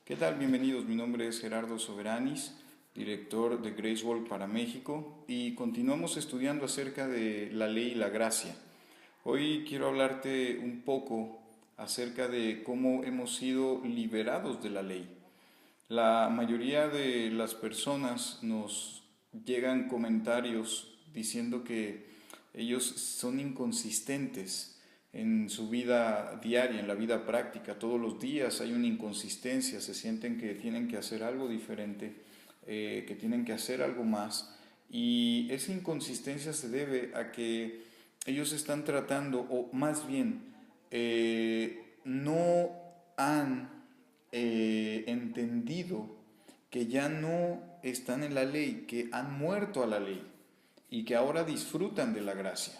¿Qué tal? Bienvenidos. Mi nombre es Gerardo Soberanis, director de Grace World para México, y continuamos estudiando acerca de la ley y la gracia. Hoy quiero hablarte un poco acerca de cómo hemos sido liberados de la ley. La mayoría de las personas nos llegan comentarios diciendo que ellos son inconsistentes en su vida diaria, en la vida práctica. Todos los días hay una inconsistencia, se sienten que tienen que hacer algo diferente, que tienen que hacer algo más. Y esa inconsistencia se debe a que ellos están tratando, o más bien, no han entendido que ya no están en la ley, que han muerto a la ley y que ahora disfrutan de la gracia.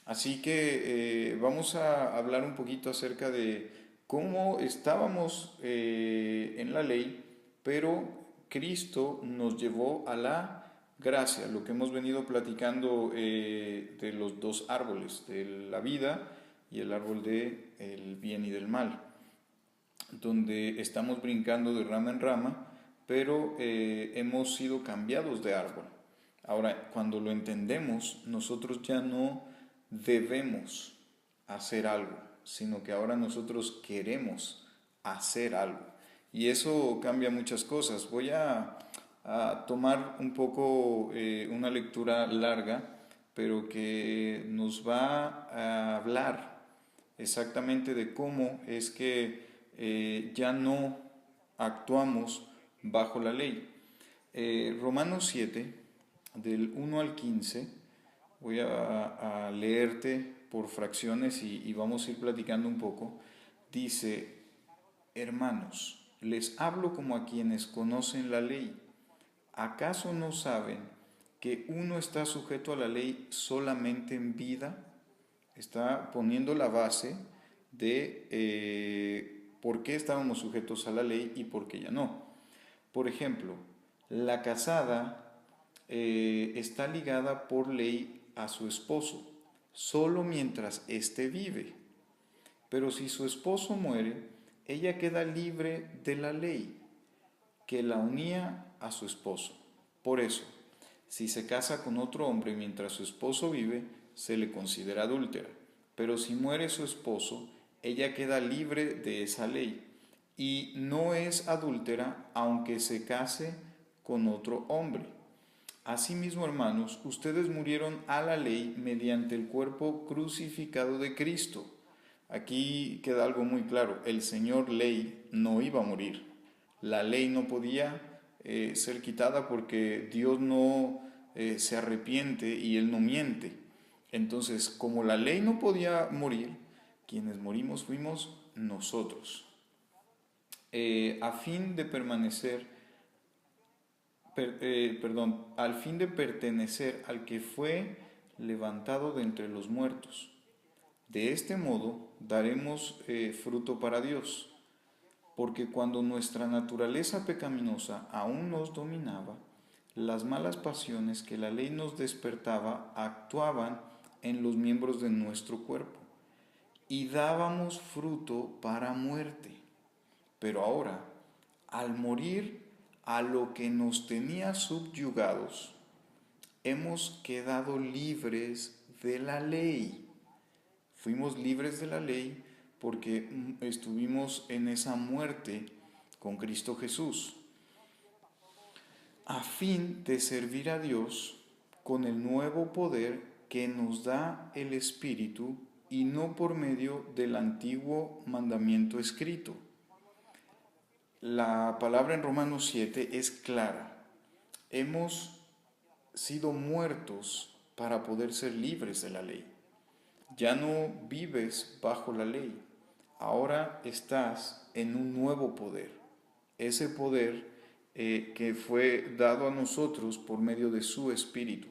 Así que vamos a hablar un poquito acerca de cómo estábamos en la ley, pero Cristo nos llevó a la gracia, lo que hemos venido platicando de los dos árboles, de la vida y el árbol del bien y del mal, donde estamos brincando de rama en rama, pero hemos sido cambiados de árbol. Ahora, cuando lo entendemos, nosotros ya no debemos hacer algo, sino que ahora nosotros queremos hacer algo. Y eso cambia muchas cosas. Voy a tomar un poco una lectura larga, pero que nos va a hablar exactamente de cómo es que ya no actuamos bajo la ley. Romanos 7, del 1 al 15, voy a leerte por fracciones y vamos a ir platicando un poco. Dice: hermanos, les hablo como a quienes conocen la ley. ¿Acaso no saben que uno está sujeto a la ley solamente en vida? Está poniendo la base de por qué estábamos sujetos a la ley y por qué ya no. Por ejemplo, la casada está ligada por ley a su esposo, solo mientras éste vive. Pero si su esposo muere, ella queda libre de la ley que la unía a su esposo. Por eso, si se casa con otro hombre mientras su esposo vive, se le considera adúltera. Pero si muere su esposo, ella queda libre de esa ley y no es adúltera aunque se case con otro hombre. Asimismo, hermanos, ustedes murieron a la ley mediante el cuerpo crucificado de Cristo. Aquí queda algo muy claro: el Señor ley no iba a morir. La ley no podía ser quitada porque Dios no se arrepiente y Él no miente. Entonces, como la ley no podía morir, quienes morimos fuimos nosotros. A fin de permanecer, al fin de pertenecer al que fue levantado de entre los muertos. De este modo daremos fruto para Dios, porque cuando nuestra naturaleza pecaminosa aún nos dominaba, las malas pasiones que la ley nos despertaba actuaban en los miembros de nuestro cuerpo y dábamos fruto para muerte. Pero ahora, al morir a lo que nos tenía subyugados, hemos quedado libres de la ley. Fuimos libres de la ley porque estuvimos en esa muerte con Cristo Jesús, a fin de servir a Dios con el nuevo poder que nos da el Espíritu y no por medio del antiguo mandamiento escrito. La palabra en Romanos 7 es clara: hemos sido muertos para poder ser libres de la ley. Ya no vives bajo la ley, ahora estás en un nuevo poder. Ese poder que fue dado a nosotros por medio de su Espíritu.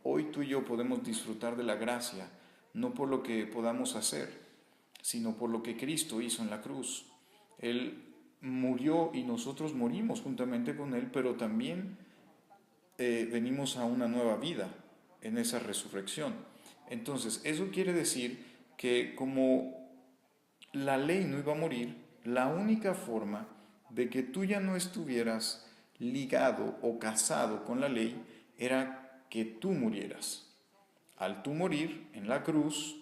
Hoy tú y yo podemos disfrutar de la gracia, no por lo que podamos hacer, sino por lo que Cristo hizo en la cruz. Él murió y nosotros morimos juntamente con Él, pero también venimos a una nueva vida en esa resurrección. Entonces, eso quiere decir que como la ley no iba a morir, la única forma de que tú ya no estuvieras ligado o casado con la ley era que tú murieras. Al tú morir en la cruz,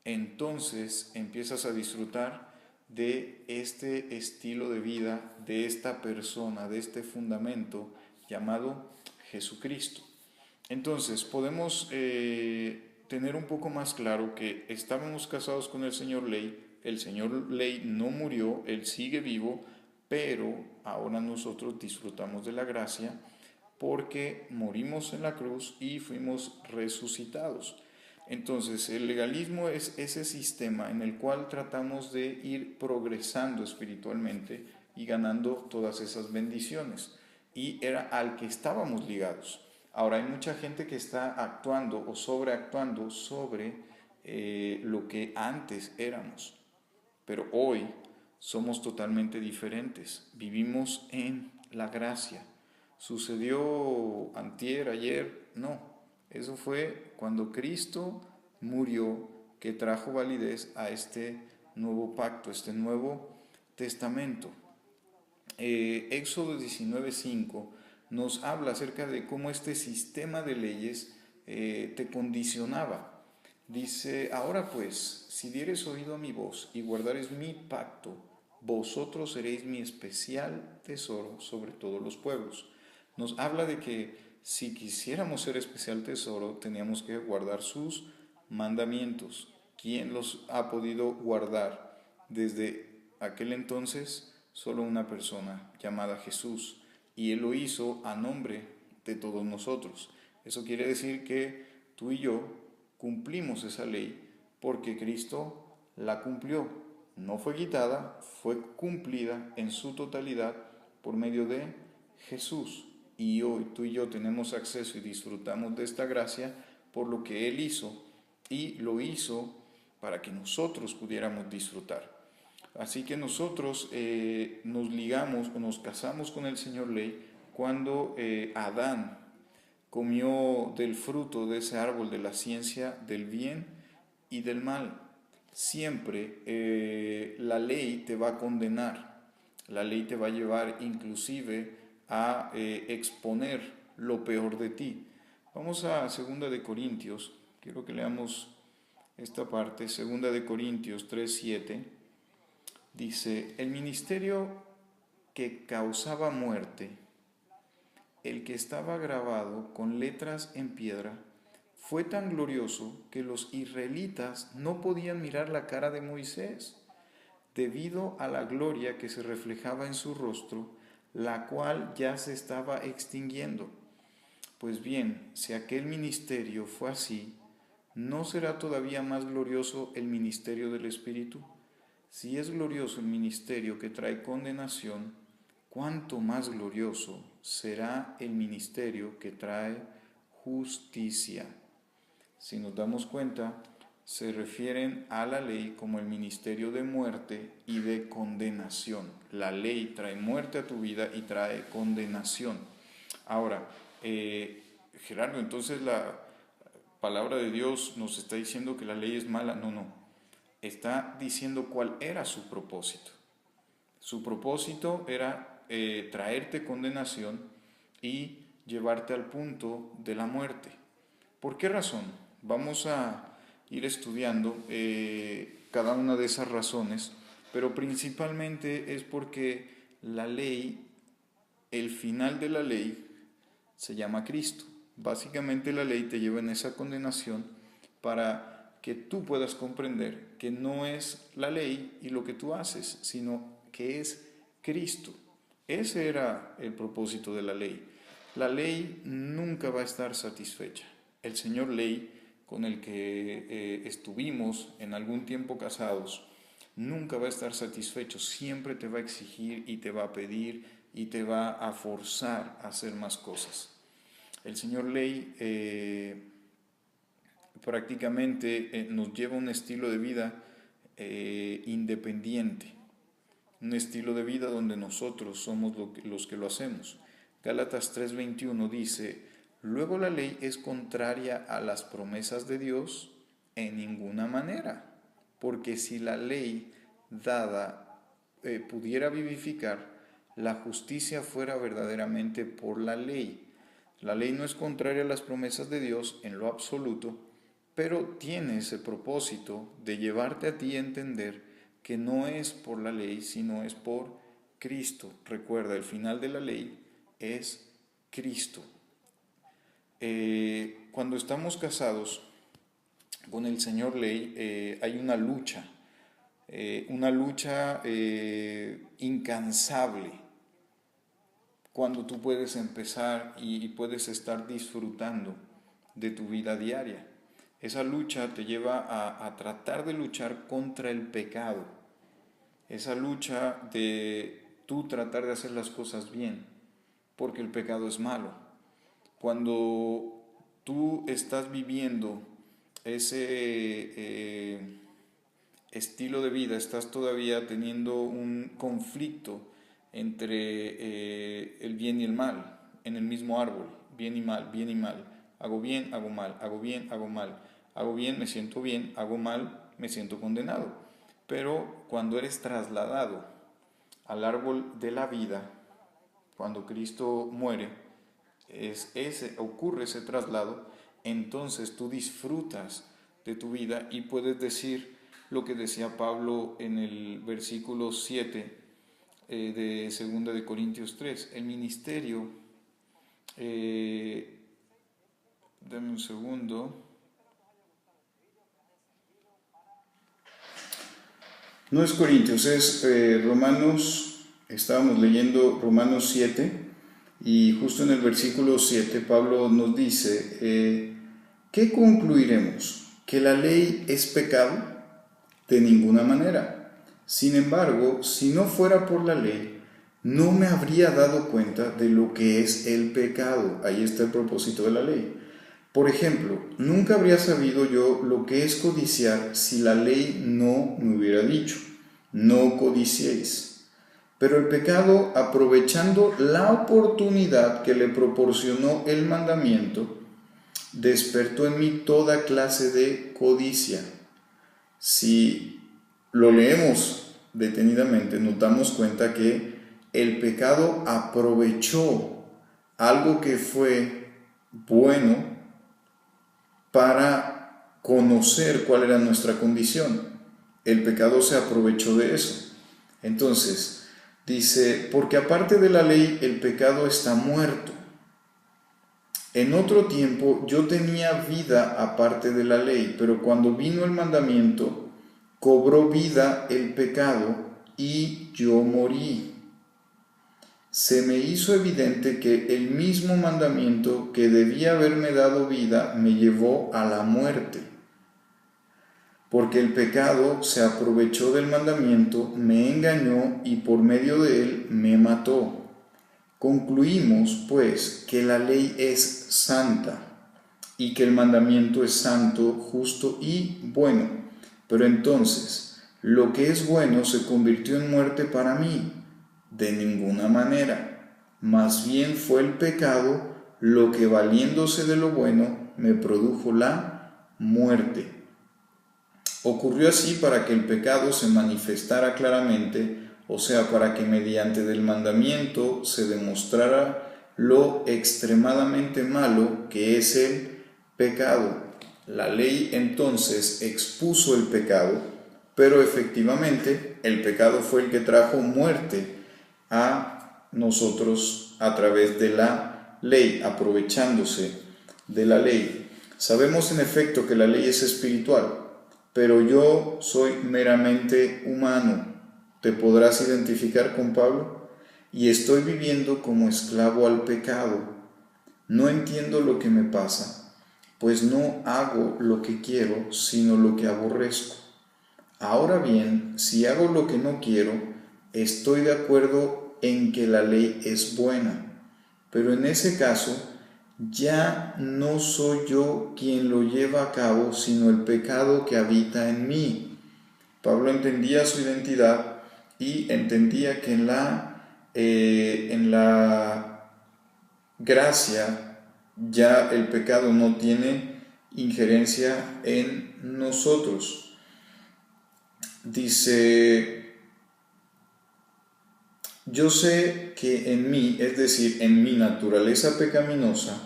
entonces empiezas a disfrutar de este estilo de vida, de esta persona, de este fundamento llamado Jesucristo. Entonces podemos tener un poco más claro que estábamos casados con el Señor Ley no murió, Él sigue vivo, pero ahora nosotros disfrutamos de la gracia porque morimos en la cruz y fuimos resucitados. Entonces, el legalismo es ese sistema en el cual tratamos de ir progresando espiritualmente y ganando todas esas bendiciones. Y era al que estábamos ligados. Ahora, hay mucha gente que está actuando o sobreactuando sobre lo que antes éramos. Pero hoy somos totalmente diferentes. Vivimos en la gracia. ¿Sucedió antier, ayer? No. Eso fue cuando Cristo murió, que trajo validez a este nuevo pacto, este nuevo testamento. Éxodo 19:5 nos habla acerca de cómo este sistema de leyes te condicionaba. Dice, ahora pues, si dieres oído a mi voz y guardares mi pacto, vosotros seréis mi especial tesoro sobre todos los pueblos. Nos habla de que si quisiéramos ser especial tesoro, teníamos que guardar sus mandamientos. ¿Quién los ha podido guardar? Desde aquel entonces, solo una persona llamada Jesús. Y Él lo hizo a nombre de todos nosotros. Eso quiere decir que tú y yo cumplimos esa ley porque Cristo la cumplió. No fue quitada, fue cumplida en su totalidad por medio de Jesús. Y hoy tú y yo tenemos acceso y disfrutamos de esta gracia por lo que Él hizo, y lo hizo para que nosotros pudiéramos disfrutar. Así que nosotros nos ligamos o nos casamos con el Señor Ley cuando Adán comió del fruto de ese árbol de la ciencia del bien y del mal. Siempre la ley te va a condenar, la ley te va a llevar inclusive a exponer lo peor de ti. Vamos a 2 Corintios, quiero que leamos esta parte, 2 Corintios 3:7, dice, el ministerio que causaba muerte, el que estaba grabado con letras en piedra, fue tan glorioso que los israelitas no podían mirar la cara de Moisés, debido a la gloria que se reflejaba en su rostro, la cual ya se estaba extinguiendo. Pues bien, si aquel ministerio fue así, ¿no será todavía más glorioso el ministerio del Espíritu? Si es glorioso el ministerio que trae condenación, ¿cuánto más glorioso será el ministerio que trae justicia? Si nos damos cuenta, se refieren a la ley como el ministerio de muerte y de condenación. La ley trae muerte a tu vida y trae condenación. Ahora, Gerardo, entonces la palabra de Dios nos está diciendo que la ley es mala. No, no. Está diciendo cuál era su propósito. Su propósito era traerte condenación y llevarte al punto de la muerte. ¿Por qué razón? Vamos a ir estudiando cada una de esas razones, pero principalmente es porque la ley, el final de la ley, se llama Cristo. Básicamente la ley te lleva en esa condenación para que tú puedas comprender que no es la ley y lo que tú haces, sino que es Cristo. Ese era el propósito de la ley. La ley nunca va a estar satisfecha. El Señor Ley, con el que estuvimos en algún tiempo casados, nunca va a estar satisfecho. Siempre te va a exigir y te va a pedir y te va a forzar a hacer más cosas. El Señor Ley prácticamente nos lleva a un estilo de vida independiente, un estilo de vida donde nosotros somos los que lo hacemos. Gálatas 3:21 dice, luego la ley es contraria a las promesas de Dios en ninguna manera, porque si la ley dada pudiera vivificar, la justicia fuera verdaderamente por la ley. La ley no es contraria a las promesas de Dios en lo absoluto, pero tiene ese propósito de llevarte a ti a entender que no es por la ley, sino es por Cristo. Recuerda, el final de la ley es Cristo. Cuando estamos casados con el Señor Ley, hay una lucha incansable, cuando tú puedes empezar y puedes estar disfrutando de tu vida diaria. Esa lucha te lleva a tratar de luchar contra el pecado. Esa lucha de tú tratar de hacer las cosas bien, porque el pecado es malo. Cuando tú estás viviendo ese estilo de vida, estás todavía teniendo un conflicto entre el bien y el mal, en el mismo árbol, bien y mal, bien y mal. Hago bien, hago mal, hago bien, hago mal. Hago bien, me siento bien, hago mal, me siento condenado. Pero cuando eres trasladado al árbol de la vida, cuando Cristo muere, ocurre ese traslado, entonces tú disfrutas de tu vida y puedes decir lo que decía Pablo en el versículo 7 de 2 de Corintios 3. El ministerio, dame un segundo. No es Corintios, es Romanos, estábamos leyendo Romanos 7 y justo en el versículo 7 Pablo nos dice, ¿qué concluiremos? ¿Que la ley es pecado? De ninguna manera. Sin embargo, si no fuera por la ley, no me habría dado cuenta de lo que es el pecado. Ahí está el propósito de la ley. Por ejemplo, nunca habría sabido yo lo que es codiciar si la ley no me hubiera dicho, no codiciéis. Pero el pecado, aprovechando la oportunidad que le proporcionó el mandamiento, despertó en mí toda clase de codicia. Si lo leemos detenidamente, nos damos cuenta que el pecado aprovechó algo que fue bueno para conocer cuál era nuestra condición. El pecado se aprovechó de eso. Entonces, dice, porque aparte de la ley, el pecado está muerto. En otro tiempo yo tenía vida aparte de la ley, pero cuando vino el mandamiento, cobró vida el pecado y yo morí. Se me hizo evidente que el mismo mandamiento que debía haberme dado vida me llevó a la muerte. Porque el pecado se aprovechó del mandamiento, me engañó y por medio de él me mató. Concluimos, pues, que la ley es santa y que el mandamiento es santo, justo y bueno. Pero entonces, lo que es bueno se convirtió en muerte para mí. De ninguna manera. Más bien fue el pecado lo que, valiéndose de lo bueno, me produjo la muerte. Ocurrió así para que el pecado se manifestara claramente, o sea, para que mediante del mandamiento se demostrara lo extremadamente malo que es el pecado. La ley entonces expuso el pecado, pero efectivamente el pecado fue el que trajo muerte a nosotros a través de la ley, aprovechándose de la ley. Sabemos en efecto que la ley es espiritual, pero yo soy meramente humano. ¿Te podrás identificar con Pablo? Y estoy viviendo como esclavo al pecado. No entiendo lo que me pasa, pues no hago lo que quiero, sino lo que aborrezco. Ahora bien, si hago lo que no quiero, estoy de acuerdo en que la ley es buena, pero en ese caso ya no soy yo quien lo lleva a cabo, sino el pecado que habita en mí. Pablo entendía su identidad y entendía que en la gracia ya el pecado no tiene injerencia en nosotros. Dice yo sé que en mí, es decir, en mi naturaleza pecaminosa,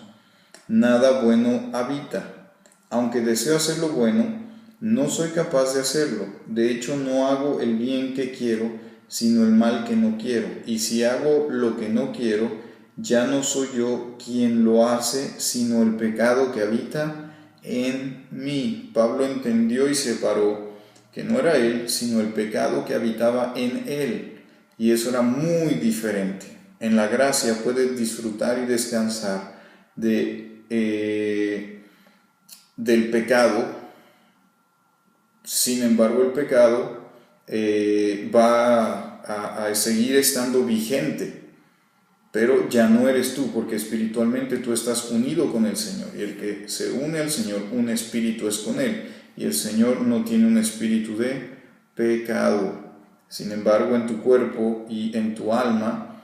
nada bueno habita. Aunque deseo hacer lo bueno, no soy capaz de hacerlo. De hecho, no hago el bien que quiero, sino el mal que no quiero. Y si hago lo que no quiero, ya no soy yo quien lo hace, sino el pecado que habita en mí. Pablo entendió y separó que no era él, sino el pecado que habitaba en él. Y eso era muy diferente. En la gracia puedes disfrutar y descansar del pecado. Sin embargo, el pecado va a seguir estando vigente, pero ya no eres tú, porque espiritualmente tú estás unido con el Señor, y el que se une al Señor, un espíritu es con Él, y el Señor no tiene un espíritu de pecado. Sin embargo, en tu cuerpo y en tu alma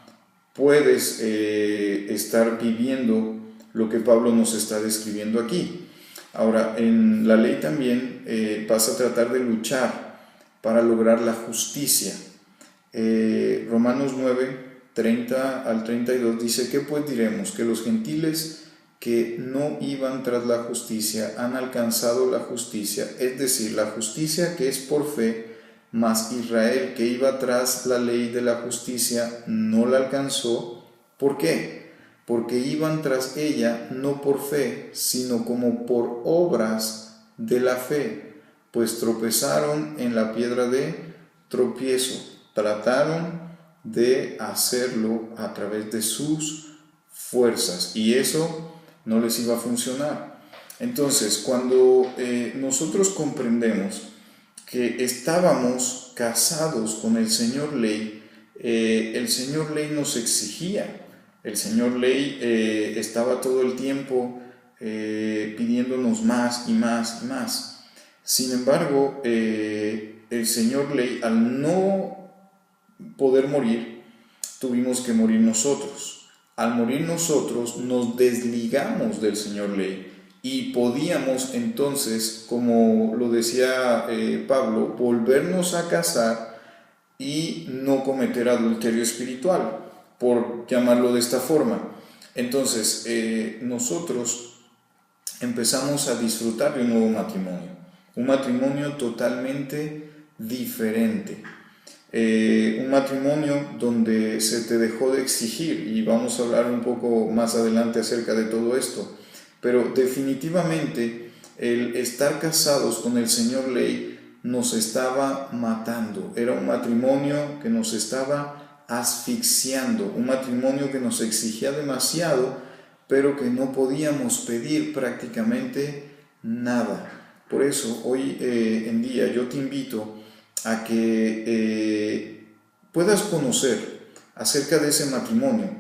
puedes estar viviendo lo que Pablo nos está describiendo aquí. Ahora, en la ley también vas a tratar de luchar para lograr la justicia. Romanos 9, 30 al 32 dice: ¿qué pues diremos? Que los gentiles que no iban tras la justicia han alcanzado la justicia, es decir, la justicia que es por fe, mas Israel que iba tras la ley de la justicia no la alcanzó. ¿Por qué? Porque iban tras ella no por fe, sino como por obras de la fe, pues tropezaron en la piedra de tropiezo, trataron de hacerlo a través de sus fuerzas y eso no les iba a funcionar. Entonces, cuando nosotros comprendemos que estábamos casados con el Señor Ley, el Señor Ley nos exigía, el Señor Ley estaba todo el tiempo pidiéndonos más y más y más. Sin embargo, el Señor Ley, al no poder morir, tuvimos que morir nosotros. Al morir nosotros, nos desligamos del Señor Ley y podíamos entonces, como lo decía Pablo, volvernos a casar y no cometer adulterio espiritual, por llamarlo de esta forma. Entonces, nosotros empezamos a disfrutar de un matrimonio totalmente diferente. Un matrimonio donde se te dejó de exigir, y vamos a hablar un poco más adelante acerca de todo esto, pero definitivamente el estar casados con el Señor Ley nos estaba matando. Era un matrimonio que nos estaba asfixiando, un matrimonio que nos exigía demasiado, pero que no podíamos pedir prácticamente nada. Por eso hoy en día yo te invito a que puedas conocer acerca de ese matrimonio.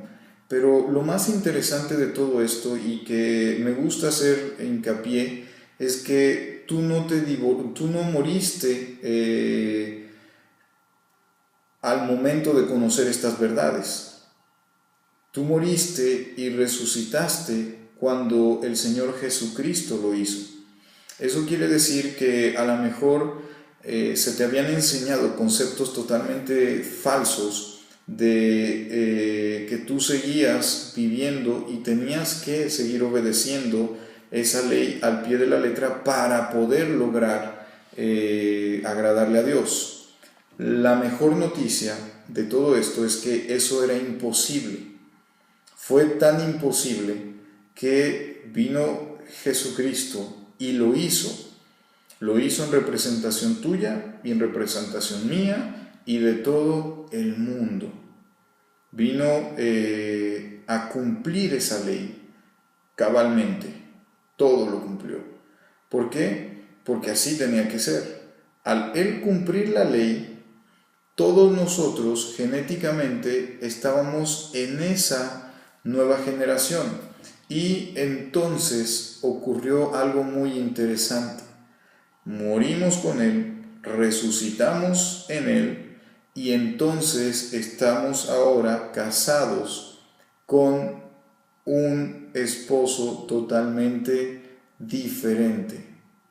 Pero lo más interesante de todo esto y que me gusta hacer hincapié es que tú no moriste al momento de conocer estas verdades. Tú moriste y resucitaste cuando el Señor Jesucristo lo hizo. Eso quiere decir que a lo mejor se te habían enseñado conceptos totalmente falsos de que tú seguías viviendo y tenías que seguir obedeciendo esa ley al pie de la letra para poder lograr agradarle a Dios. La mejor noticia de todo esto es que eso era imposible. Fue tan imposible que vino Jesucristo y lo hizo. Lo hizo en representación tuya y en representación mía y de todo el mundo. Vino a cumplir esa ley cabalmente. Todo lo cumplió. ¿Por qué? Porque así tenía que ser. Al él cumplir la ley, todos nosotros genéticamente estábamos en esa nueva generación. Y entonces ocurrió algo muy interesante. Morimos con Él, resucitamos en Él y entonces estamos ahora casados con un esposo totalmente diferente.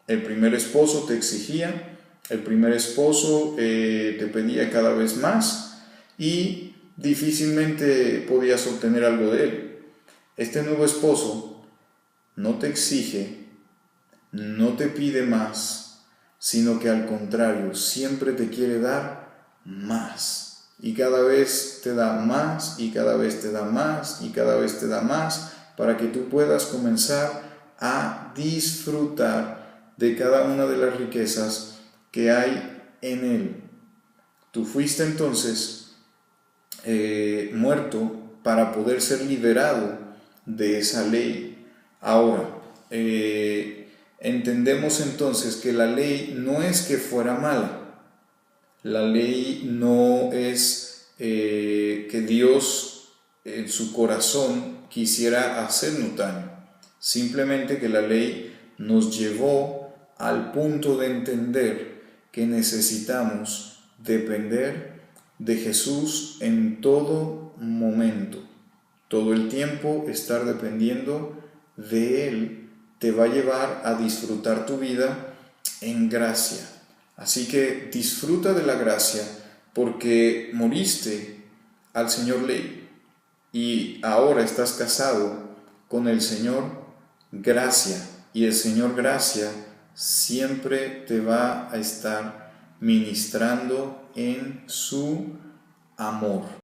El primer esposo te exigía, el primer esposo te pedía cada vez más y difícilmente podías obtener algo de él. Este nuevo esposo no te exige, no te pide más, sino que al contrario, siempre te quiere dar más. Y cada vez te da más, y cada vez te da más, y cada vez te da más, para que tú puedas comenzar a disfrutar de cada una de las riquezas que hay en él. Tú fuiste entonces muerto para poder ser liberado de esa ley. Ahora, entendemos entonces que la ley no es que fuera mala. La ley no es que Dios en su corazón quisiera hacernos daño. Simplemente que la ley nos llevó al punto de entender que necesitamos depender de Jesús en todo momento. Todo el tiempo estar dependiendo de Él te va a llevar a disfrutar tu vida en gracia. Así que disfruta de la gracia porque moriste al Señor Ley y ahora estás casado con el Señor Gracia, y el Señor Gracia siempre te va a estar ministrando en su amor.